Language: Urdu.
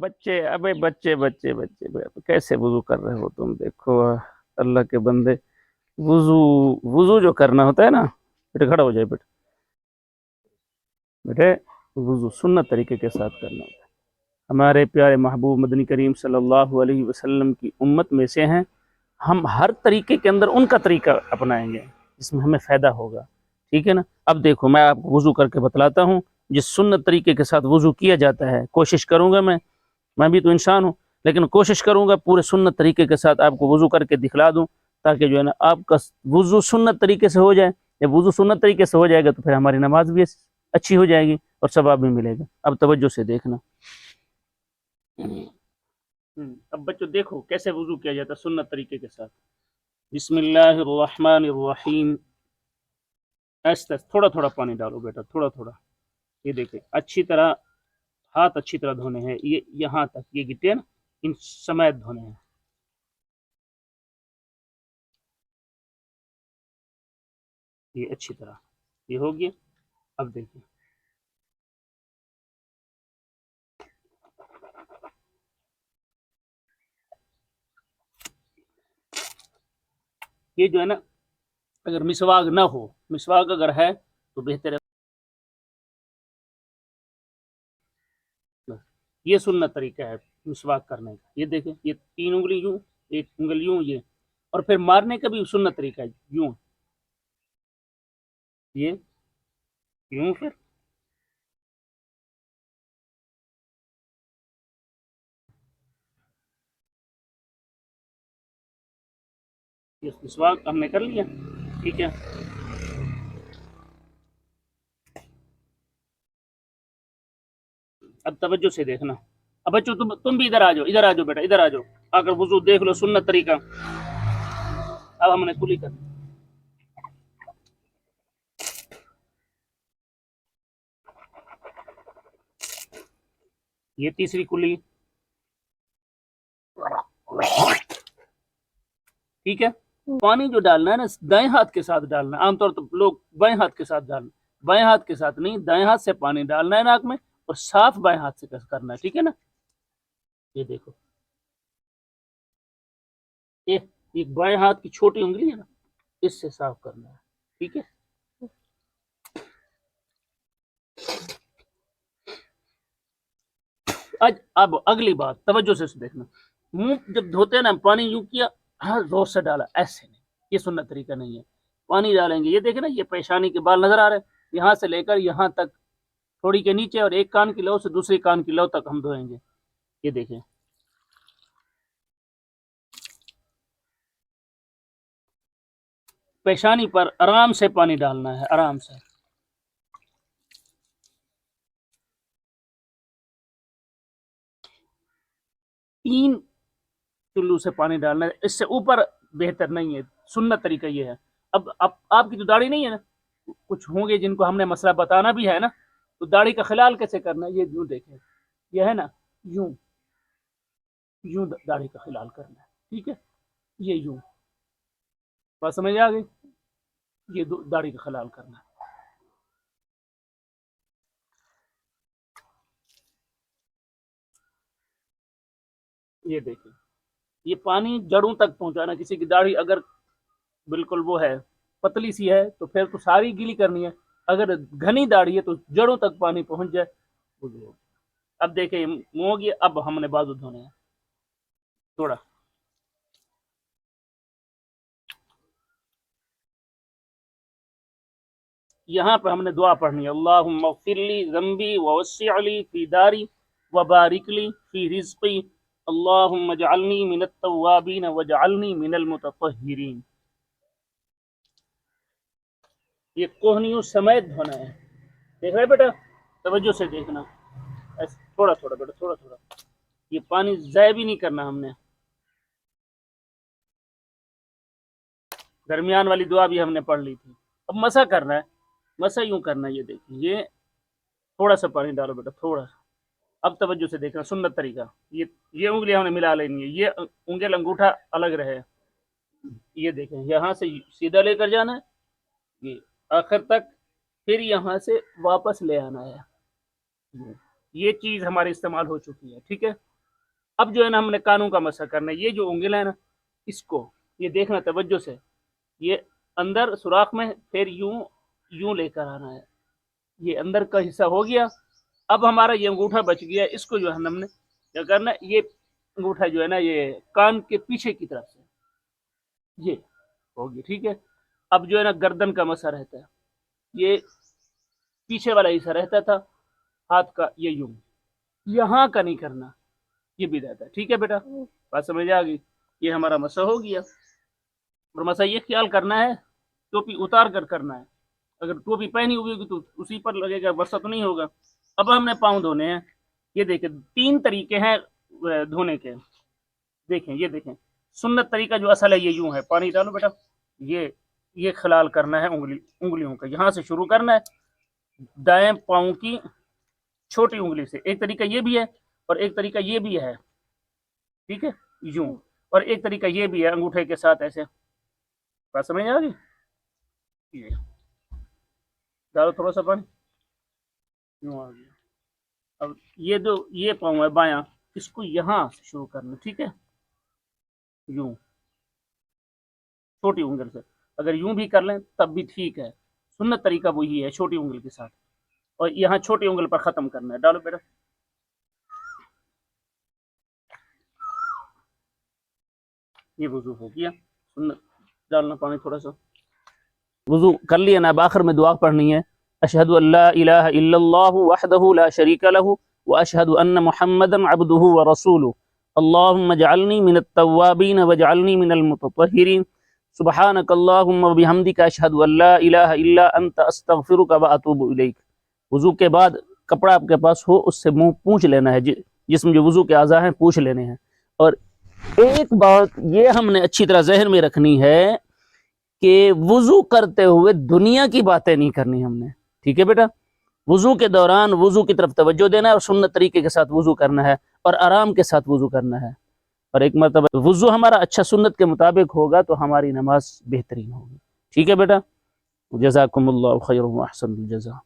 بچے، ابے بچے بچے بچے کیسے وضو کر رہے ہو تم؟ دیکھو اللہ کے بندے، وضو وضو جو کرنا ہوتا ہے نا، بیٹے کھڑا ہو جائے بیٹے، بیٹے وضو سنت طریقے کے ساتھ کرنا ہوتا ہے۔ ہمارے پیارے محبوب مدنی کریم صلی اللہ علیہ وسلم کی امت میں سے ہیں، ہم ہر طریقے کے اندر ان کا طریقہ اپنائیں گے جس میں ہمیں فائدہ ہوگا، ٹھیک ہے نا؟ اب دیکھو میں آپ کو وضو کر کے بتلاتا ہوں جس سنت طریقے کے ساتھ وضو کیا جاتا ہے، کوشش کروں گا میں بھی تو انسان ہوں، لیکن کوشش کروں گا پورے سنت طریقے کے ساتھ آپ کو وضو کر کے دکھلا دوں، تاکہ جو ہے نا آپ کا وضو سنت طریقے سے ہو جائے۔ جب وضو سنت طریقے سے ہو جائے گا تو پھر ہماری نماز بھی اچھی ہو جائے گی اور ثواب بھی ملے گا۔ اب توجہ سے دیکھنا، اب بچوں دیکھو کیسے وضو کیا جاتا ہے سنت طریقے کے ساتھ۔ بسم اللہ الرحمن الرحیم، ایسے تھوڑا تھوڑا پانی ڈالو بیٹا، تھوڑا تھوڑا، یہ دیکھیں اچھی طرح، ہاتھ اچھی طرح دھونے ہیں، یہ یہاں تک یہ گٹے نا ان سمیت دھونے ہیں، یہ اچھی طرح، یہ ہو گیا۔ اب دیکھیں یہ جو ہے نا، اگر مسواک نہ ہو، مسواک اگر ہے تو بہتر ہے، یہ سنت طریقہ ہے مسواک کرنے کا۔ یہ دیکھیں یہ تین انگلی یوں، ایک انگلی یوں، یہ اور پھر مارنے کا بھی سنت طریقہ ہے، یوں، یہ یوں، پھر یہ مسواک ہم نے کر لیا، ٹھیک ہے۔ اب توجہ سے دیکھنا، اب بچوں تم بھی ادھر آ جاؤ، ادھر آ جاؤ بیٹا، ادھر آ جاؤ، آ کر وضو دیکھ لو سنت طریقہ۔ اب ہم نے کلی کر، یہ تیسری کلی، ٹھیک ہے۔ پانی جو ڈالنا ہے نا دائیں ہاتھ کے ساتھ ڈالنا ہے، عام طور پر لوگ بائیں ہاتھ کے ساتھ ڈالنا، بائیں ہاتھ کے ساتھ نہیں، دائیں ہاتھ سے پانی ڈالنا ہے ناک میں اور صاف بائیں ہاتھ سے کرنا ہے، ٹھیک ہے نا؟ یہ دیکھو ایک بائیں ہاتھ کی چھوٹی انگلی ہے نا، اس سے صاف کرنا ہے، ٹھیک ہے۔ اب اگلی بات توجہ سے دیکھنا، منہ جب دھوتے ہیں نا پانی یوں کیا، ہر زور سے ڈالا، ایسے نہیں، یہ سنت طریقہ نہیں ہے۔ پانی ڈالیں گے، یہ دیکھیں نا، یہ پیشانی کے بال نظر آ رہے ہیں، یہاں سے لے کر یہاں تک، تھوڑی کے نیچے، اور ایک کان کی لو سے دوسری کان کی لو تک ہم دھوئیں گے، یہ دیکھیں۔ پیشانی پر آرام سے پانی ڈالنا ہے، آرام سے، تین چلو سے پانی ڈالنا ہے، اس سے اوپر بہتر نہیں ہے، سنت طریقہ یہ ہے۔ اب آپ کی تو داڑھی نہیں ہے نا، کچھ ہوں گے جن کو ہم نے مسئلہ بتانا بھی ہے نا، تو داڑھی کا خلال کیسے کرنا ہے، یہ یوں دیکھیں، یہ ہے نا، یوں یوں داڑھی کا خلال کرنا ہے، ٹھیک ہے، یہ یوں، بات سمجھ آ گئی؟ یہ داڑھی کا خلال کرنا ہے، یہ دیکھیں، یہ پانی جڑوں تک پہنچانا، کسی کی داڑھی اگر بالکل وہ ہے پتلی سی ہے تو پھر تو ساری گیلی کرنی ہے، اگر گھنی داڑھی ہے تو جڑوں تک پانی پہنچ جائے۔ اب دیکھیں منہ ہو گیا، اب ہم نے بازو دھونے ہیں، تھوڑا یہاں پہ ہم نے دعا پڑھنی ہے، اللہم اغفر لی ذنبی ووسع لی فی داری وبارک لی فی رزقی، اللہم اجعلنی من التوابین واجعلنی من المتطہرین۔ یہ کوہنیوں سمیت دھونا ہے، دیکھ رہے بیٹا، توجہ سے دیکھنا، ایسے تھوڑا تھوڑا بیٹا، تھوڑا تھوڑا، یہ پانی ضائع بھی نہیں کرنا ہم نے۔ درمیان والی دعا بھی ہم نے پڑھ لی تھی، اب مسح کرنا ہے، مسح یوں کرنا ہے، یہ دیکھیں، یہ تھوڑا سا پانی ڈالو بیٹا، تھوڑا سا، اب توجہ سے دیکھنا سنت طریقہ، یہ انگلی ہم نے ملا لینی ہے، یہ انگل انگوٹھا الگ رہے، یہ دیکھیں یہاں سے سیدھا لے کر جانا ہے یہ آخر تک، پھر یہاں سے واپس لے آنا ہے، یہ چیز ہماری استعمال ہو چکی ہے، ٹھیک ہے۔ اب جو ہے نا ہم نے کانوں کا مسح کرنا ہے، یہ جو انگل ہے نا اس کو یہ دیکھنا توجہ سے، یہ اندر سوراخ میں، پھر یوں لے کر آنا ہے، یہ اندر کا حصہ ہو گیا۔ اب ہمارا یہ انگوٹھا بچ گیا، اس کو جو ہے ہم نے کیا کرنا ہے، یہ انگوٹھا جو ہے نا یہ کان کے پیچھے کی طرف سے یہ ہوگی، ٹھیک ہے۔ اب جو ہے نا گردن کا مسح رہتا ہے، یہ پیچھے والا حصہ رہتا تھا ہاتھ کا، یہ یہاں کا نہیں کرنا، یہ بھی رہتا ہے، ٹھیک ہے بیٹا، بات سمجھ آ گئی۔ یہ ہمارا مسح ہو گیا، اور مسح یہ خیال کرنا ہے ٹوپی اتار کر کرنا ہے، اگر ٹوپی پہنی ہوئی ہوگی تو اسی پر لگے گا، ورثہ تو نہیں ہوگا۔ اب ہم نے پاؤں دھونے ہیں، یہ دیکھیں 3 طریقے ہیں دھونے کے، دیکھیں یہ دیکھیں، سنت طریقہ جو اصل ہے یہ یوں ہے، پانی ڈالو بیٹا، یہ خلال کرنا ہے انگلیوں کا، یہاں سے شروع کرنا ہے دائیں پاؤں کی چھوٹی انگلی سے، ایک طریقہ یہ بھی ہے اور ایک طریقہ یہ بھی ہے، ٹھیک ہے، یوں، اور ایک طریقہ یہ بھی ہے انگوٹھے کے ساتھ ایسے، بات سمجھ آ گئی؟ یہ ڈالو تھوڑا سا پانی، یوں آ گیا۔ اب یہ پاؤں ہے بایاں، اس کو یہاں سے شروع کرنا، ٹھیک ہے، یوں چھوٹی انگل سے، اگر یوں بھی کر لیں تب بھی ٹھیک ہے، سنت طریقہ وہی ہے چھوٹی انگل کے ساتھ، اور یہاں چھوٹی انگل پر ختم کرنا ہے۔ ڈالو بیٹا، یہ وضو ہو گیا، سنت ڈالنا پانی تھوڑا سا، وضو کر لیا نا، اب آخر میں دعا پڑھنی ہے، اشہد ان لا الہ الا اللہ وحدہ لا شریک لہ واشہد ان محمدا عبدہ ورسولہ اللہم اجعلنی من التوابین واجعلنی من المتطہرین سبحانک اللہم وبحمدک اشہد ان لا الہ الا انت استغفرک واتوب الیک۔ وضو کے بعد کپڑا آپ کے پاس ہو اس سے منہ پونچھ لینا ہے، جسم جو وضو کے اعضاء ہیں پونچھ لینے ہیں۔ اور ایک بات یہ ہم نے اچھی طرح ذہن میں رکھنی ہے کہ وضو کرتے ہوئے دنیا کی باتیں نہیں کرنی ہم نے، ٹھیک ہے بیٹا، وضو کے دوران وضو کی طرف توجہ دینا ہے، اور سنت طریقے کے ساتھ وضو کرنا ہے، اور آرام کے ساتھ وضو کرنا ہے۔ اور ایک مرتبہ وضو ہمارا اچھا سنت کے مطابق ہوگا تو ہماری نماز بہترین ہوگی، ٹھیک ہے بیٹا۔ جزاکم اللہ خیر و احسن الجزا۔